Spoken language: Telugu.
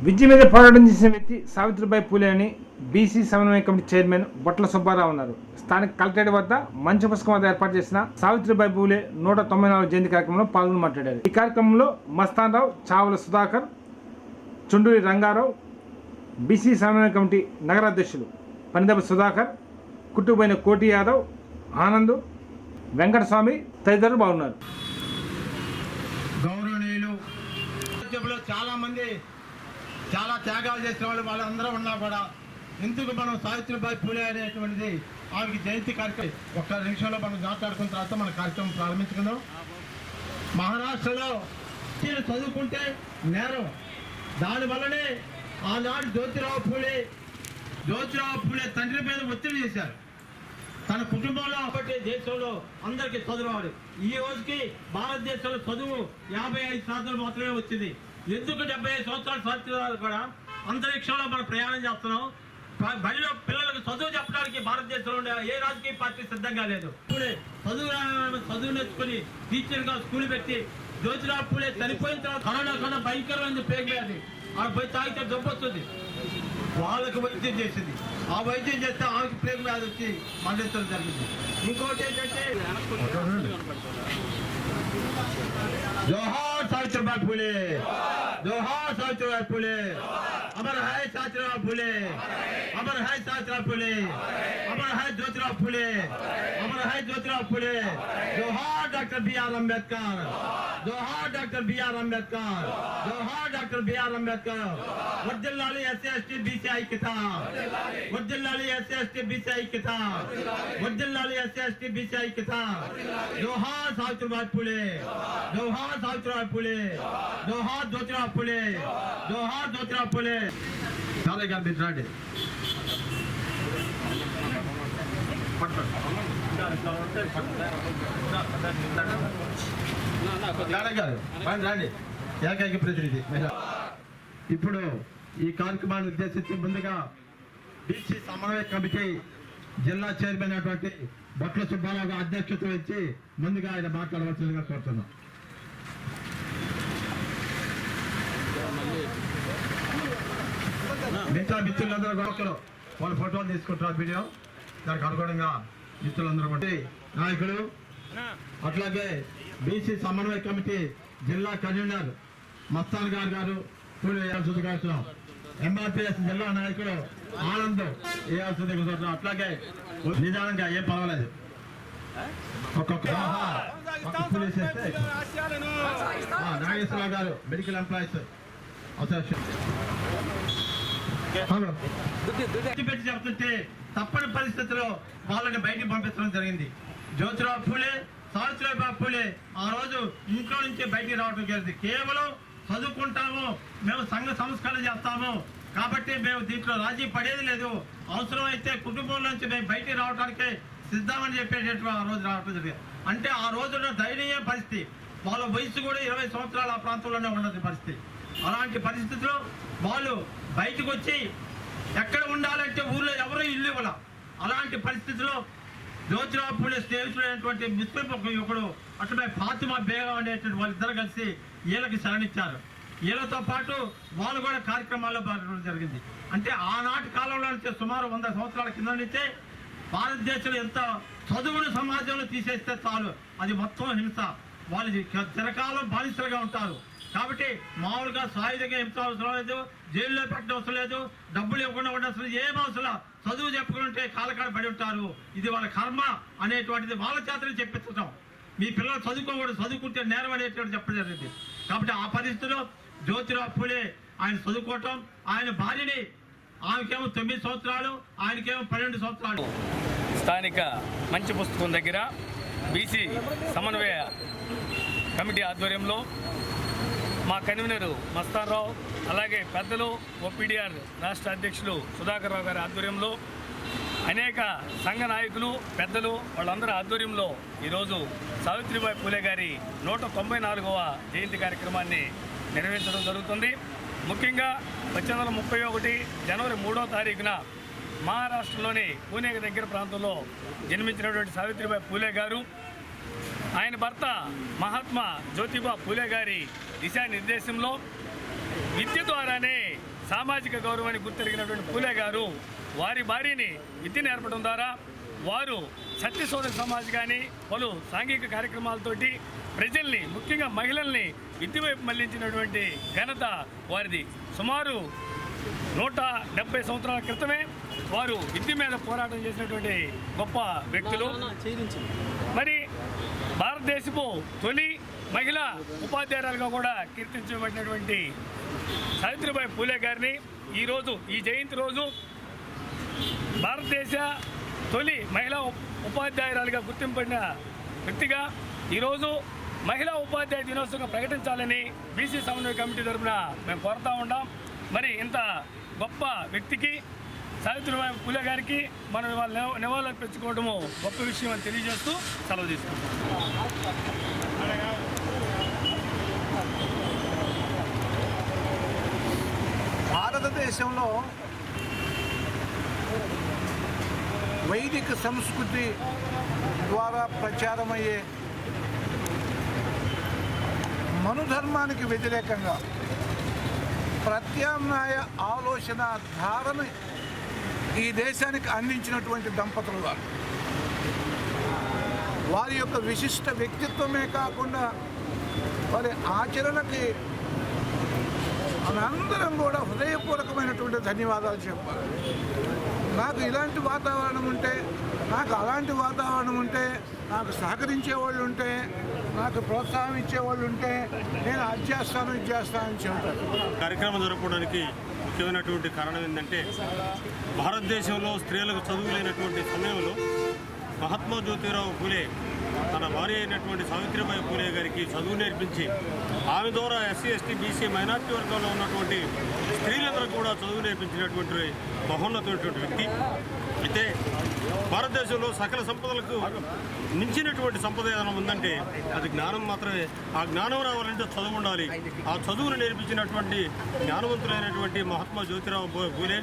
విద్య మీద పోరాటం చేసిన వ్యక్తి సావిత్రిబాయి పూలే అని బీసీ సమన్వయ కమిటీ చైర్మన్ బొట్ల సుబ్బారావు ఉన్నారు. స్థానిక కలెక్టరేట్ వద్ద మంచ పుస్తకం వద్ద ఏర్పాటు చేసిన సావిత్రిబాయి పూలే 194 జయంతి కార్యక్రమంలో పాల్గొని మాట్లాడారు. ఈ కార్యక్రమంలో మస్తాన్ రావు, చావల సుధాకర్, చుండూరి రంగారావు, బీసీ సమన్వయ కమిటీ నగర అధ్యక్షులు పనిదెబ్బ సుధాకర్, కుట్టుబోయిన కోటి యాదవ్, ఆనంద్, వెంకటస్వామి తదితరులు బాగున్నారు. గౌరవనీయులు చాలా మంది చాలా త్యాగాలు చేసిన వాళ్ళు వాళ్ళందరూ ఉన్నా కూడా ఎందుకు మనం సావిత్రిబాయి పూలే అనేటువంటిది ఆమెకి జయంతి కార్యక్రమం ఒక్క నిమిషంలో మనం మాట్లాడుకున్న తర్వాత మన కార్యక్రమం ప్రారంభించుకుందాం. మహారాష్ట్రలో చదువుకుంటే నేరం, దానివల్లనే ఆనాడు జ్యోతిరావు పూలే తండ్రి మీద ఒత్తిడి చేశారు. తన కుటుంబంలో ఒకటి దేశంలో అందరికీ చదువు రావాలి. ఈ రోజుకి భారతదేశంలో చదువు 55% మాత్రమే వచ్చింది. ఎందుకు 75 సంవత్సరాల స్వాతంత్రాలు కూడా అంతరిక్షంలో మనం ప్రయాణం చేస్తున్నాం. బడిలో పిల్లలకు చదువు చెప్పడానికి భారతదేశంలో ఏ రాజకీయ పార్టీ సిద్ధంగా లేదు. చదువు నేర్చుకుని టీచర్గా స్కూల్ పెట్టి జ్యోతిరావు పూలే చనిపోయిన తర్వాత కరోనా కన్నా భయంకరమైన పేరు అది ఆమె పోయి తాగితే జబ్బు వస్తుంది. వాళ్ళకు వైద్యం చేసింది. ఆ వైద్యం చేస్తే ఆమెకి ప్రేమ వ్యాధి వచ్చి మరణించడం జరిగింది. ఇంకోటి ఏంటంటే జోహార్ సావిత్రిబాయి పూలే, జోహార్ Savitribai Phule, Amar high Savitribai Phule, Amar high Savitribai Phule, Amar high Jyotirao Phule, Amar high Jyotirao Phule. జోహార్ డాక్టర్ బిఆర్ అంబేద్కర్, జోహార్ డాక్టర్ బిఆర్ అంబేద్కర్, జోహార్ డాక్టర్ బిఆర్ అంబేద్కర్. వర్ధిల్లాలి ఎస్సీ ఎస్టీ బీసీ ఐక్యత, వర్ధిల్లాలి ఎస్సీ ఎస్టీ బీసీ ఐక్యత, వర్ధిల్లాలి ఎస్సీ ఎస్టీ బీసీ ఐక్యత. జోహార్ సావిత్రిబాయి పూలే, జోహార్ సావిత్రిబాయి పూలే, జోహార్ జ్యోతిరావు పూలే, జోహార్ జ్యోతిరావు పూలే. చాలా గర్భించండి రండి ఏకైక ప్రతినిధి. ఇప్పుడు ఈ కార్యక్రమాన్ని ఉద్దేశించి ముందుగా బీసీ సమన్వయ కమిటీ జిల్లా చైర్మన్ అయినటువంటి బొట్ల సుబ్బారావు అధ్యక్షత వహించి ముందుగా ఆయన మాట్లాడవలసిందిగా కోరుతున్నాం. మిగతా మిత్రులందరూ ఒకరు వాళ్ళ ఫోటోలు తీసుకుంటారు. వీడియో దానికి అనుగుణంగా మిత్రులందరూ బట్టి నాయకులు, అట్లాగే బీసీ సమన్వయ కమిటీ జిల్లా కన్వీనర్ మస్తాన్ గారు పూలు వేయాల్సింది కోరుతున్నాం. ఎంఆర్పిఎస్ జిల్లా నాయకులు ఆనంద్ వేయాల్సింది కోరుతున్నాం. అట్లాగే నిదానంగా ఏం పర్వాలేదు ఒక్కొక్క పూలు వేసేస్తే నాగేశ్వరరావు గారు మెడికల్ ఎంప్లాయీస్ అసోసియేషన్ పెట్టి చెప్తుంటే తప్పని పరిస్థితిలో వాళ్ళని బయటికి పంపించడం జరిగింది. జ్యోతిరావు పూలే, సావిత్రిబాయి పూలే ఆ రోజు ఇంట్లో నుంచి బయటికి రావడం జరిగింది. కేవలం చదువుకుంటాము, మేము సంఘ సంస్కరణ చేస్తాము కాబట్టి మేము దీంట్లో రాజీ పడేది లేదు, అవసరం అయితే కుటుంబం నుంచి మేము బయటికి రావడానికే సిద్ధమని చెప్పేటట్టు ఆ రోజు రావడం జరిగింది. అంటే ఆ రోజున దయనీయ పరిస్థితి. వాళ్ళ వయసు కూడా 20 సంవత్సరాల ఆ ప్రాంతంలోనే ఉన్నది పరిస్థితి. అలాంటి పరిస్థితిలో వాళ్ళు బయటకు వచ్చి ఎక్కడ ఉండాలంటే ఊళ్ళో ఎవరో ఇల్లు ఇవ్వాల. అలాంటి పరిస్థితిలో జ్యోతిరావు పూలే స్నేహితుడైనటువంటి ముస్లిం ఒక యువకుడు అట్లనే ఫాతిమా బేగం అనేటువంటి వాళ్ళిద్దరు కలిసి వీళ్ళకి శరణిచ్చారు. వీళ్ళతో పాటు వాళ్ళు కూడా కార్యక్రమాల్లో పాల్గొనడం జరిగింది. అంటే ఆనాటి కాలంలో నుంచి సుమారు 100 సంవత్సరాల కింద నుంచే భారతదేశంలో ఎంత చదువును సమాజంలో తీసేస్తే చాలు అది మొత్తం హింస. వాళ్ళు చిరకాలం బానిసలుగా ఉంటారు. కాబట్టి మామూలుగా సాయుధంగా హింస అవసరం లేదు, జైల్లో పెట్టడం అవసరం లేదు, డబ్బులు ఇవ్వకుండా ఉండవసరం, ఏం అవసరం. చదువు చెప్పుకుంటే కాలకాడ పడి ఉంటారు. ఇది వాళ్ళ కర్మ అనేటువంటిది వాళ్ళ చేతనే చెప్పించడం. మీ పిల్లలు చదువుకోకూడదు, చదువుకుంటే నేరం అనేటువంటి చెప్పడం జరిగింది. కాబట్టి ఆ పరిస్థితిలో జ్యోతిరావు పూలే ఆయన చదువుకోవటం, ఆయన భార్యని ఆమెకేమో 9 సంవత్సరాలు, ఆయనకేమో 12 సంవత్సరాలు. స్థానిక మంచి పుస్తకం దగ్గర బీసీ సమన్వయ కమిటీ ఆధ్వర్యంలో మా కన్వీనరు మస్తాన్ రావు, అలాగే పెద్దలు OPDR రాష్ట్ర అధ్యక్షులు సుధాకర్ రావు గారి ఆధ్వర్యంలో అనేక సంఘ నాయకులు, పెద్దలు వాళ్ళందరి ఆధ్వర్యంలో ఈరోజు సావిత్రిబాయి పూలే గారి 194వ జయంతి కార్యక్రమాన్ని నిర్వహించడం జరుగుతుంది. ముఖ్యంగా 1931 జనవరి 3వ తారీఖున మహారాష్ట్రలోని పూణే దగ్గర ప్రాంతంలో జన్మించినటువంటి సావిత్రిబాయి పూలే గారు ఆయన భర్త మహాత్మా జ్యోతిబా పూలే గారి దిశానిర్దేశంలో విద్య ద్వారానే సామాజిక గౌరవాన్ని గుర్తెరిగినటువంటి పూలే గారు వారి భార్యని విద్య నేర్పడం ద్వారా వారు సత్య సోదర సమాజ్ కానీ పలు సాంఘిక కార్యక్రమాలతోటి ప్రజల్ని ముఖ్యంగా మహిళల్ని విద్య వైపు మళ్లించినటువంటి ఘనత వారిది. సుమారు 170 సంవత్సరాల క్రితమే వారు విద్య మీద పోరాటం చేసినటువంటి గొప్ప వ్యక్తులు. మరి భారతదేశపు తొలి మహిళా ఉపాధ్యాయురాలుగా కూడా కీర్తించబడినటువంటి సావిత్రిబాయి పూలే గారిని ఈరోజు ఈ జయంతి రోజు భారతదేశ తొలి మహిళా ఉపాధ్యాయురాలుగా గుర్తింపబడిన వ్యక్తిగా ఈరోజు మహిళా ఉపాధ్యాయ దినోత్సవంగా ప్రకటించాలని బీసీ సమన్వయ కమిటీ తరఫున మేము కోరుతా ఉన్నాం. మరి ఇంత గొప్ప వ్యక్తికి సావిత్రిబాయి పూలే గారికి మనం వాళ్ళ నివాళులర్పించుకోవడము గొప్ప విషయం అని తెలియజేస్తూ సెలవు తీసుకుంటాం. భారతదేశంలో వైదిక సంస్కృతి ద్వారా ప్రచారమయ్యే మనుధర్మానికి వ్యతిరేకంగా ప్రత్యామ్నాయ ఆలోచన ధారణ ఈ దేశానికి అందించినటువంటి దంపతులు వారి యొక్క విశిష్ట వ్యక్తిత్వమే కాకుండా వారి ఆచరణకి మనందరం కూడా హృదయపూర్వకమైనటువంటి ధన్యవాదాలు చెప్పాలి. నాకు ఇలాంటి వాతావరణం ఉంటే, నాకు అలాంటి వాతావరణం ఉంటే, నాకు సహకరించే వాళ్ళు ఉంటే, నాకు ప్రోత్సాహం ఇచ్చేవాళ్ళు ఉంటే నేను అది చేస్తాను ఇది చేస్తానని చెబుతాను. కార్యక్రమం జరపడానికి ముఖ్యమైనటువంటి కారణం ఏంటంటే భారతదేశంలో స్త్రీలకు చదువు లేనటువంటి సమయంలో మహాత్మా జ్యోతిరావు పూలే తన భార్య అయినటువంటి సావిత్రిబాయి పూలే గారికి చదువు నేర్పించి ఆమె ద్వారా ఎస్సీ ఎస్టీ బీసీ మైనార్టీ వర్గంలో ఉన్నటువంటి స్త్రీలందరూ కూడా చదువు నేర్పించినటువంటి మహోన్నతమైనటువంటి వ్యక్తి. అయితే భారతదేశంలో సకల సంపదలకు మించినటువంటి సంపద ఏదైనా ఉందంటే అది జ్ఞానం మాత్రమే. ఆ జ్ఞానం రావాలంటే చదువు ఉండాలి. ఆ చదువును నేర్పించినటువంటి జ్ఞానవంతులైనటువంటి మహాత్మా జ్యోతిరావు పూలే